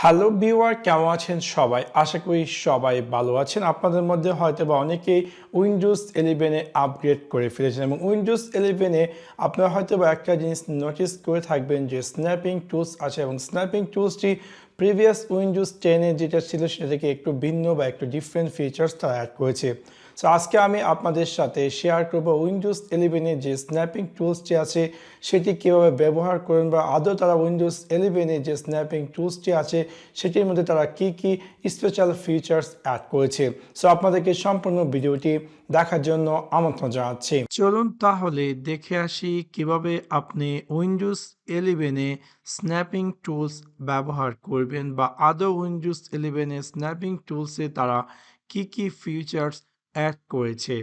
Hello viewer, কেমন আছেন সবাই? আশা করি সবাই ভালো আছেন। আপনাদের মধ্যে হয়তোবা অনেকেই উইন্ডোজ 11 এ আপগ্রেড করে ফেলেছেন এবং উইন্ডোজ 11 এ আপনারা হয়তোবা একটা জিনিস নোটিস করে থাকবেন যে স্ন্যাপিং টুলস আছে এবং স্ন্যাপিং টুলসটি প্রিভিয়াস উইন্ডোজ 10 এ যেটা ছিল সেটা থেকে একটু ভিন্ন বা একটু ডিফারেন্ট ফিচার্স তারা অ্যাড করেছে। সো আজকে আমি আপনাদের সাথে শেয়ার করব উইন্ডোজ 11 এ যে স্ন্যাপিং টুলসটি আছে সেটি কীভাবে ব্যবহার করবেন বা আদৌ তারা উইন্ডোজ 11 এ যে স্ন্যাপিং টুলসটি আছে সেটির মধ্যে তারা কি কি স্পেশাল ফিচার্স অ্যাড করেছে। সো আপনাদেরকে সম্পূর্ণ ভিডিওটি দেখার জন্য আমন্ত্রণ জানাচ্ছি। চলুন তাহলে দেখে আসি কিভাবে আপনি উইন্ডোজ 11 এ স্ন্যাপিং টুলস ব্যবহার করবেন বা আদৌ উইন্ডোজ 11 এ স্ন্যাপিং টুলসে তারা কি কি ফিচার্স অ্যাড করেছে।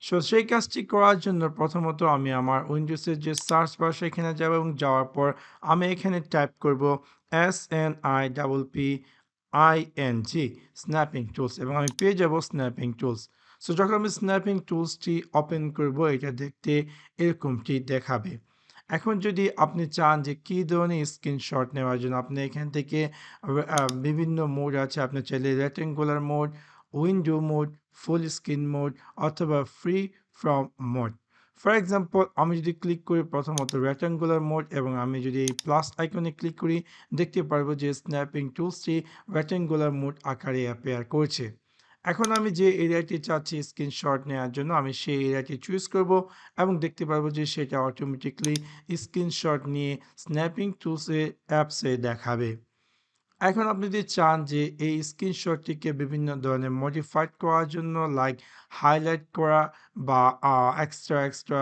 সো সেই কাজটি করার জন্য প্রথমত আমি আমার উইন্ডোজের যে সার্চ বার সেখানে যাব এবং যাওয়ার পর আমি এখানে টাইপ করব SNIPPING স্ন্যাপিং টুলস এবং আমি পেয়ে যাব স্ন্যাপিং টুলস। সো যখন আমি স্ন্যাপিং টুলসটি ওপেন করব এটা দেখতে এরকমটি দেখাবে। এখন যদি আপনি চান যে কী ধরনের স্ক্রিনশট নেওয়ার জন্য আপনি এখান থেকে বিভিন্ন মোড আছে, আপনি চাইলে rectangular mode, window mode, full screen mode অথবা free form mode. For example আমি যদি ক্লিক করি প্রথমত রেক্টেঙ্গুলার মোড এবং আমি যদি এই প্লাস আইকনে ক্লিক করি দেখতে পারবো যে স্ন্যাপিং টুলসটি রেক্টেঙ্গুলার মোড আকারে অ্যাপেয়ার করছে। এখন আমি যে এরিয়াটি চাচ্ছি স্ক্রিনশট নেওয়ার জন্য আমি সেই এরিয়াটি চুজ করব এবং দেখতে পারবো যে সেটা অটোমেটিকলি স্ক্রিনশট নিয়ে স্ন্যাপিং টুলসে অ্যাপসে দেখাবে। এখন আপনি যদি চান যে এই স্ক্রিনশটটিকে বিভিন্ন ধরনের মডিফাইড করার জন্য লাইক হাইলাইট করা বা এক্সট্রা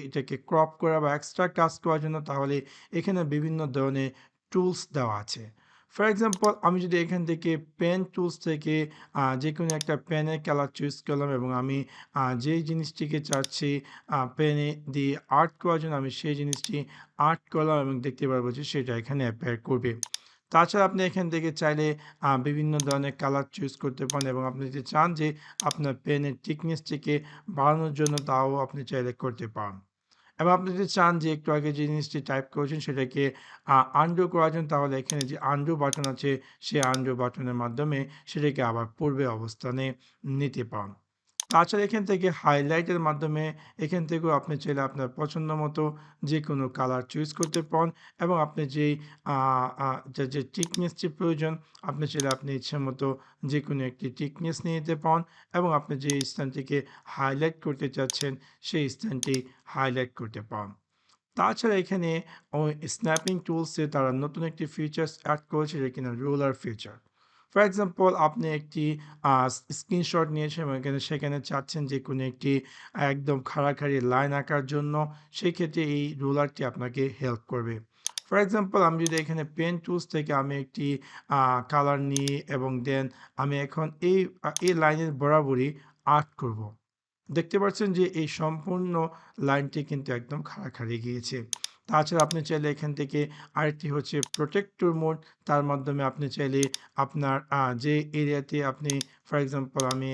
এটাকে ক্রপ করা বা এক্সট্রা কাজ করার জন্য তাহলে এখানে বিভিন্ন ধরনের টুলস দেওয়া আছে। ফর এক্সাম্পল আমি যদি এখান থেকে পেন টুলস থেকে যে কোনো একটা পেনের কালার চুজ করলাম এবং আমি যেই জিনিসটিকে চাচ্ছি পেনে দিয়ে আর্ট করার জন্য আমি সেই জিনিসটি আর্ট করলাম এবং দেখতে পারবো যে সেটা এখানে অ্যাপিয়ার করবে। তাছাড়া আপনি এখান থেকে চাইলে বিভিন্ন ধরনের কালার চুজ করতে পারেন এবং আপনি যদি চান যে আপনার পেনের থিকনেসটিকে বাড়ানোর জন্য তাও আপনি চাইলে করতে পারেন। এবং আপনি যদি চান যে একটু আগে যে জিনিসটি টাইপ করেছেন সেটাকে আনডু করার জন্য তাহলে এখানে যে আনডু বাটন আছে সেই আনডু বাটনের মাধ্যমে সেটাকে আবার পূর্বে অবস্থানে নিতে পারেন। তাছাড়া এখান থেকে হাইলাইটের মাধ্যমে এখান থেকেও আপনি চাইলে আপনার পছন্দ মতো যে কোনো কালার চুজ করতে পারেন এবং আপনি যেই যে থিকনেসটি প্রয়োজন আপনি চাইলে আপনি ইচ্ছে মতো যে কোনো একটি থিকনেস নিয়ে নিতে পারেন এবং আপনি যে স্থানটিকে হাইলাইট করতে চাচ্ছেন সেই স্থানটি হাইলাইট করতে পারেন। তাছাড়া এখানে স্ন্যাপিং টুলসে তারা নতুন একটি ফিচার্স অ্যাড করেছে যেটা কিনা রুলার ফিচার। ফর এক্সাম্পল আপনি একটি স্ক্রিনশট নিয়েছেন এবং সেখানে চাচ্ছেন যে কোনো একটি একদম খাড়াখাড়ি লাইন আঁকার জন্য, সেই ক্ষেত্রে এই রুলারটি আপনাকে হেল্প করবে। ফর এক্সাম্পল আমি যদি এখানে পেন টুলস থেকে আমি একটি কালার নিই এবং দেন আমি এখন এই লাইনের বরাবরই আর্ট করব। দেখতে পাচ্ছেন যে এই সম্পূর্ণ লাইনটি কিন্তু একদম খাড়াখাড়ি গিয়েছে। তাছাড়া আপনি চাইলে এখান থেকে আরেকটি হচ্ছে প্রোটেক্টর মোড, তার মাধ্যমে আপনি চাইলে আপনার যে এরিয়াতে আপনি ফর এক্সাম্পল আমি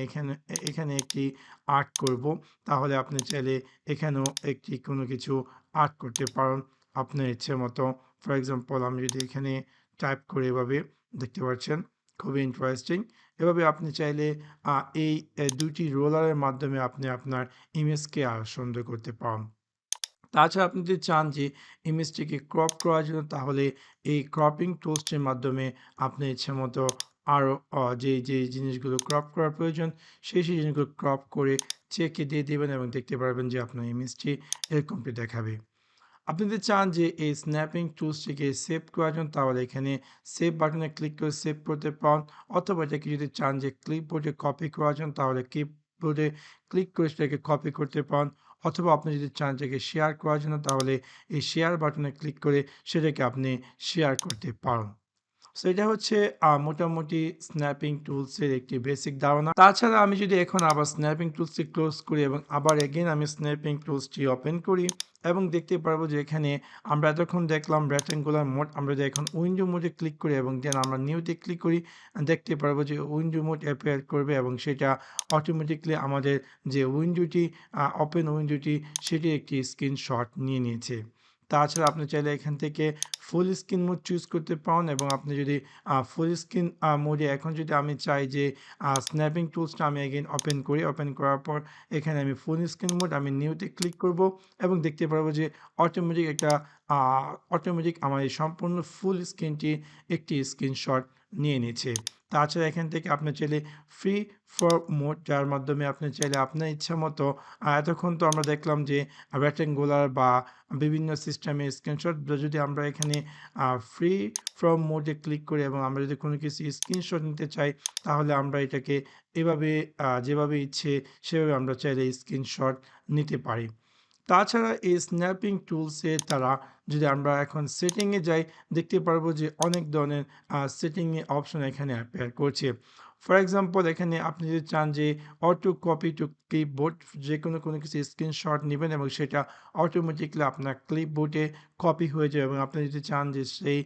এখানে একটি আর্ট করব, তাহলে আপনি চাইলে এখানেও একটি কোনো কিছু আর্ট করতে পারেন আপনার ইচ্ছে মতো। ফর এক্সাম্পল আমি যদি এখানে টাইপ করি এভাবে দেখতে পাচ্ছেন খুবই ইন্টারেস্টিং। এভাবে আপনি চাইলে এই ২টি রোলারের মাধ্যমে আপনি আপনার ইমেজকে আরও সুন্দর করতে পারেন। তাছাড়া আপনি যদি চান যে ইমেজটিকে ক্রপ করার জন্য তাহলে এই ক্রপিং টুলসটির মাধ্যমে আপনি ইচ্ছেমতো আরও যে জিনিসগুলো ক্রপ করার প্রয়োজন সেই জিনিসগুলো ক্রপ করে চেকে দিয়ে দিবেন এবং দেখতে পারবেন যে আপনার ইমেজটি এরকমটি দেখাবে। আপনি যদি চান যে এই স্ন্যাপিং টুলসটিকে সেভ করার জন্য তাহলে এখানে সেভ বাটনে ক্লিক করে সেভ করতে পারেন অথবা এটাকে যদি চান যে ক্লিপবোর্ডে কপি করার জন্য তাহলে ক্লিপবোর্ডে ক্লিক করে সেটাকে কপি করতে পারেন অথবা আপনি যদি চান এটাকে শেয়ার করার জন্য তাহলে এই শেয়ার বাটনে ক্লিক করে সেটাকে আপনি শেয়ার করতে পারেন। সো এটা হচ্ছে মোটামুটি স্ন্যাপিং টুলসের একটি বেসিক ধারণা। তাছাড়া আমি যদি এখন আবার স্ন্যাপিং টুলসটি ক্লোজ করি এবং আবার এগেইন আমি স্ন্যাপিং টুলসটি ওপেন করি এবং দেখতে পারবো যে এখানে আমরা এতক্ষণ দেখলাম রেক্টেঙ্গুলার মোড, আমরা যদি এখন উইন্ডো মোডে ক্লিক করি এবং দেন আমরা নিউতে ক্লিক করি দেখতে পারবো যে উইন্ডো মোড অ্যাপিয়ার করবে এবং সেটা অটোমেটিকলি আমাদের যে উইন্ডোটি ওপেন উইন্ডোটি সেটি একটি স্ক্রিনশট নিয়ে নিয়েছে। তাছাড়া আপনি চাইলে এখান থেকে ফুল স্ক্রিন মোড চুজ করতে পারেন এবং আপনি যদি ফুল স্ক্রিন মোডে এখন যদি আমি চাই যে স্ন্যাপিং টুলসটা আমি এগেইন ওপেন করি, ওপেন করার পর এখানে আমি ফুল স্ক্রিন মোড আমি নিউতে ক্লিক করব এবং দেখতে পারবো যে অটোমেটিক একটা আ অটোমেটিক আমার এই সম্পূর্ণ ফুল স্ক্রিনটি একটি স্ক্রিনশট নিয়ে নিচ্ছে। তাছাড়া এখান থেকে আপনি চাইলে ফ্রি ফর মোড যার মাধ্যমে আপনি চাইলে আপনার ইচ্ছামতো এতক্ষণ তো আমরা দেখলাম যে রেক্টেঙ্গুলার বা বিভিন্ন সিস্টেমের স্ক্রিনশট যদি আমরা এখানে ফ্রি ফ্রম মোডে ক্লিক করি এবং আমরা যদি কোনো কিছু স্ক্রিনশট নিতে চাই তাহলে আমরা এটাকে এভাবে যেভাবে ইচ্ছে সেভাবে আমরা চাইলে স্ক্রিনশট নিতে পারি। তাছাড়া এই স্ন্যাপিং টুলসের দ্বারা যদি আমরা এখন সেটিংয়ে যাই দেখতে পারবো যে অনেক ধরনের সেটিংয়ে অপশন এখানে অ্যাপিয়ার করছে। ফর এক্সাম্পল এখানে আপনি যদি চান যে অটো কপি টু ক্লিপবোর্ড যে কোনো কিছু স্ক্রিনশট নেবেন এবং সেটা অটোমেটিকলি আপনার ক্লিপবোর্ডে কপি হয়ে যাবে এবং আপনি যদি চান যে সেই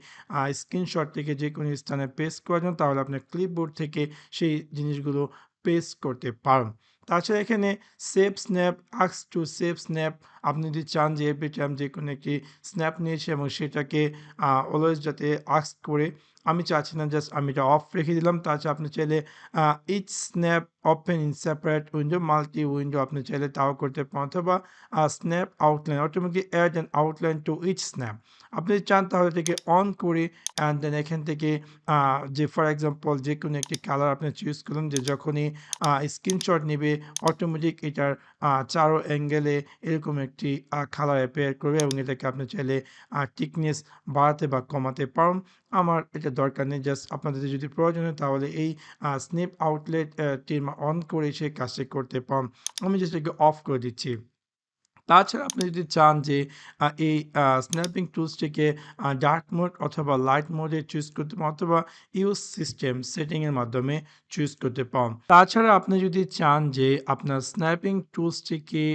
স্ক্রিনশট থেকে যে কোনো স্থানে পেস্ট করার জন্য তাহলে আপনার ক্লিপবোর্ড থেকে সেই জিনিসগুলো পেস্ট করতে পারেন। তাছাড়া এখানে save snap ask to save snap আপনি যদি চান যে এভরি টাইম যে কোনো একটি স্ন্যাপ নিয়েছি এবং সেটাকে অলওয়েজ যাতে আস্ক করে আমি চাচ্ছি না জাস্ট আমি এটা অফ রেখে দিলাম। তাছাড়া আপনি চাইলে each snap open in separate window multi window আপনি চাইলে তাও করতে পারেন অথবা snap outline automatic add and outline to each snap আপনি চান তাহলে এটাকে অন করে অ্যান্ড দেন এখান থেকে যে ফর এক্সাম্পল যে কোনো একটি কালার আপনি চুজ করুন যে যখনই স্ক্রিনশট নেবে অটোমেটিক এটার চারো অ্যাঙ্গেলে এরকম একটি কালার অ্যাপিয়ার করবে এবং এটাকে আপনি চাইলে থিকনেস বাড়াতে বা কমাতে পারেন। আমার এটা দরকার নেই জাস্ট আপনাদের যদি প্রয়োজন হয় তাহলে এই স্ন্যাপ আউটলেট টি অন করে সে কাজটি করতে পারেন। আমি জাস্ট এটাকে অফ করে দিচ্ছি। তাছাড়া আপনি যদি চান যে এই স্ন্যাপিং টুলসটিকে ডার্ক মোড অথবা লাইট মোডে চুজ করতে পারেন অথবা ইউজ সিস্টেম সেটিংয়ের মাধ্যমে চুজ করতে পারেন। তাছাড়া আপনি যদি চান যে আপনার স্ন্যাপিং টুলসটিকে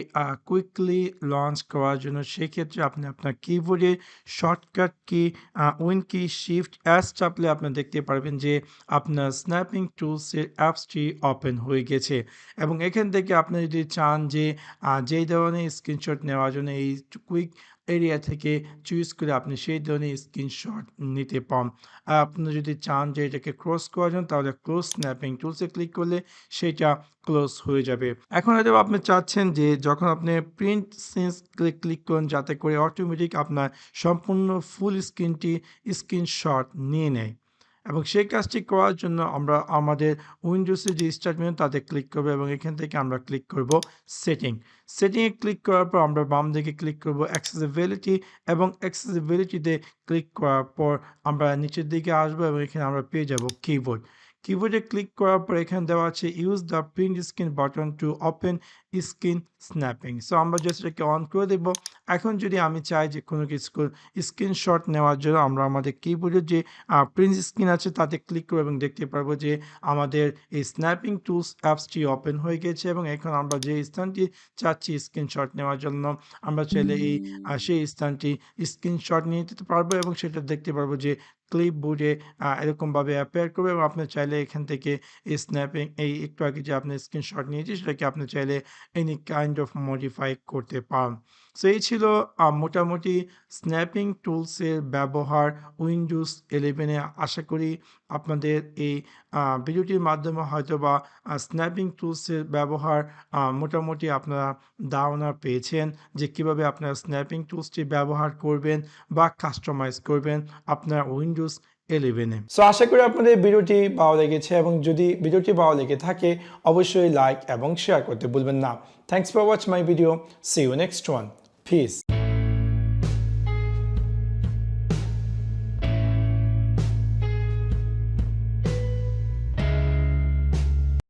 কুইকলি লঞ্চ করার জন্য সেক্ষেত্রে আপনি আপনার কিবোর্ডে শর্টকাট কি উইন কি শিফট এস চাপলে আপনি দেখতে পারবেন যে আপনার স্ন্যাপিং টুলসের অ্যাপসটি ওপেন হয়ে গেছে এবং এখান থেকে আপনি যদি চান যে যেই ধরনের স্ক্রিনশট নেওয়ার জন্য এই কুইক এরিয়া থেকে চুজ করে আপনি সেই ধরনের স্ক্রিনশট নিতে পারেন। আপনি যদি চান যে এটাকে ক্লোজ করার জন্য তাহলে ক্লোজ স্ন্যাপিং টুলসে ক্লিক করলে সেটা ক্লোজ হয়ে যাবে। এখন হয়তো আপনি চাচ্ছেন যে যখন আপনি প্রিন্ট সিন্স ক্লিক করুন যাতে করে অটোমেটিক আপনার সম্পূর্ণ ফুল স্ক্রিনটি স্ক্রিনশট নিয়ে নেয় এবং সেই কাজটি করার জন্য আমরা আমাদের উইন্ডোজের যে স্টার্ট মেনু তাতে ক্লিক করব এবং এখান থেকে আমরা ক্লিক করব সেটিং। সেটিংয়ে ক্লিক করার পর আমরা বাম দিকে ক্লিক করব অ্যাক্সেসিবিলিটি এবং অ্যাক্সেসিবিলিটিতে ক্লিক করার পর আমরা নিচের দিকে আসবো এবং এখানে আমরা পেয়ে যাব কিবোর্ড। কিবোর্ডে ক্লিক করার পর এখানে দেওয়া আছে use the print screen button to open screen snapping. So আমরা জাস্ট এটাকে অন করে দেব। এখন যদি আমি চাই যে কোনো কিছু স্ক্রিনশট নেওয়ার জন্য আমরা আমাদের কিবোর্ডের যে প্রিন্ট স্ক্রিন আছে তাতে ক্লিক করব এবং দেখতে পারবো যে আমাদের এই স্ন্যাপিং টুলস অ্যাপসটি ওপেন হয়ে গেছে এবং এখন আমরা যে স্থানটি চাচ্ছি স্ক্রিনশট নেওয়ার জন্য আমরা চাইলে এই সেই স্থানটি স্ক্রিনশট নিয়ে নিতে পারবো এবং সেটা দেখতে পারবো যে ক্লিপবোর্ডে এরকমভাবে অ্যাপিয়ার করবে এবং আপনি চাইলে এখান থেকে এই স্ন্যাপিং এই একটু আগে যে আপনি স্ক্রিনশট নিয়েছি সেটাকে আপনি চাইলে এনি কাইন্ড অফ মডিফাই করতে পারেন। সো এই ছিল মোটামুটি স্ন্যাপিং টুলসের ব্যবহার উইন্ডোজ 11-এ। আশা করি আপনাদের এই ভিডিওটির মাধ্যমে হয়তোবা স্ন্যাপিং টুলসের ব্যবহার মোটামুটি আপনারা ধারণা পেয়েছেন যে কীভাবে আপনারা স্ন্যাপিং টুলসটি ব্যবহার করবেন বা কাস্টমাইজ করবেন আপনার উইন্ডোজ 11-এ। সো আশা করি আপনাদের ভিডিওটি ভালো লেগেছে এবং যদি ভিডিওটি ভালো লেগে থাকে অবশ্যই লাইক এবং শেয়ার করতে ভুলবেন না। Thanks for watch my video. See you next one. Peace.